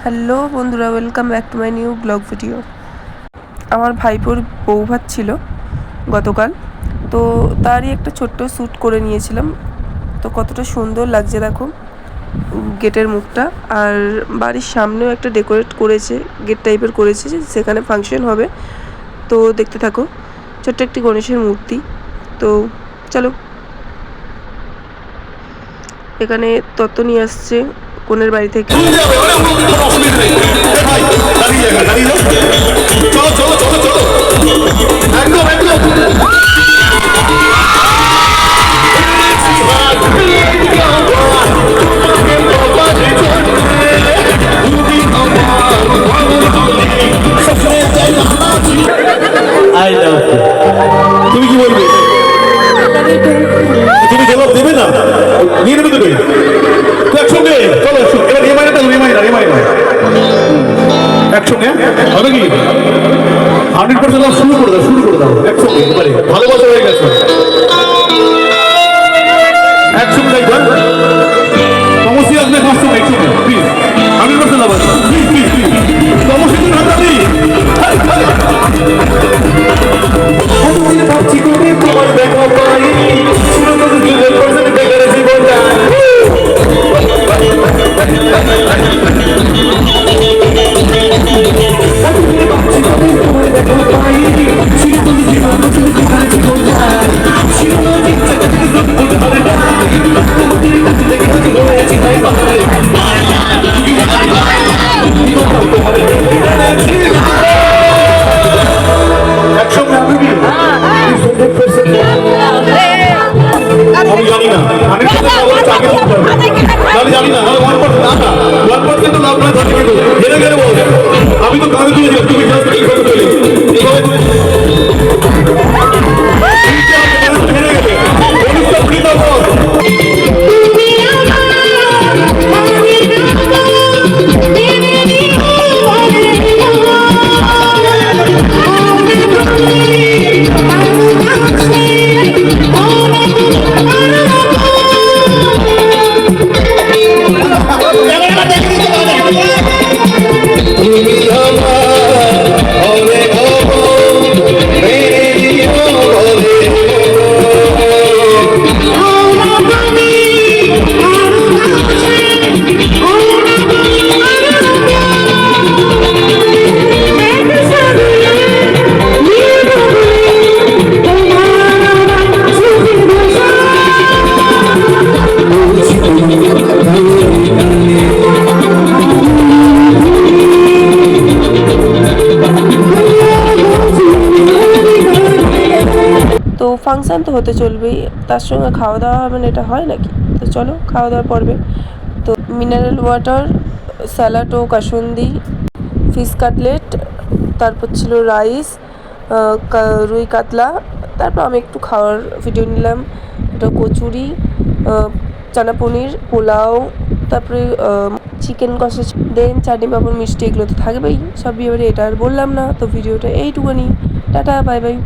Hello বন্ধুরা, welcome back to my new blog video. আমার ভাইপোর বউ ভাত ছিল গতকাল, তো তারই একটা ছোট্ট শ্যুট করে নিয়েছিলাম। তো কতটা সুন্দর লাগছে দেখো গেটের মুখটা, আর বাড়ির সামনেও একটা ডেকোরেট করেছে, গেট টাইপের করেছে, সেখানে ফাংশন হবে। তো দেখতে থাকো, ছোট্ট একটি গণেশের মূর্তি। তো চলো, এখানে তত্ত্ব নিয়ে আসছে কোনের বাড়ি থেকে। তুমি কি বলবে? তুমি জবাব দেবে না? নিয়ে নেবে তুমি একসঙ্গে। চলো এবার একসঙ্গে হবে কি 100% শুরু করে দাও একসঙ্গে। এবারে ভালোবাসা হয়ে গেছে, একসঙ্গে সমস্যা আসবে, একসঙ্গে প্লিজ 100% আবার প্লিজ সমস্যা হাত দিই। তোমার দেখা পাই জীবনটা আমি জানি না, জানি না 1% লাভ নয়, হেরে গেলে বল। আমি তো কানে তুলে তুমি হেরে গেলে তো ফাংশান তো হতে চলবেই, তার সঙ্গে খাওয়া দাওয়া হবে না, এটা হয় নাকি? তো চলো খাওয়া দাওয়ার পর্বে। তো মিনারেল ওয়াটার, স্যালাড ও কাসুন্দি, ফিশ কাটলেট, তারপর ছিল রাইস, রুই কাতলা, তারপর আমি একটু খাওয়ার ভিডিও নিলাম। এটা কচুরি, চানা পনির, পোলাও, তারপরে চিকেন কষা, দেন চাটনি পাঁপড় মিষ্টি, এগুলো তো থাকবেই সব বিয়েবাড়ি, এটা আর বললাম না। তো ভিডিওটা এইটুকুনি, টাটা বাই বাই।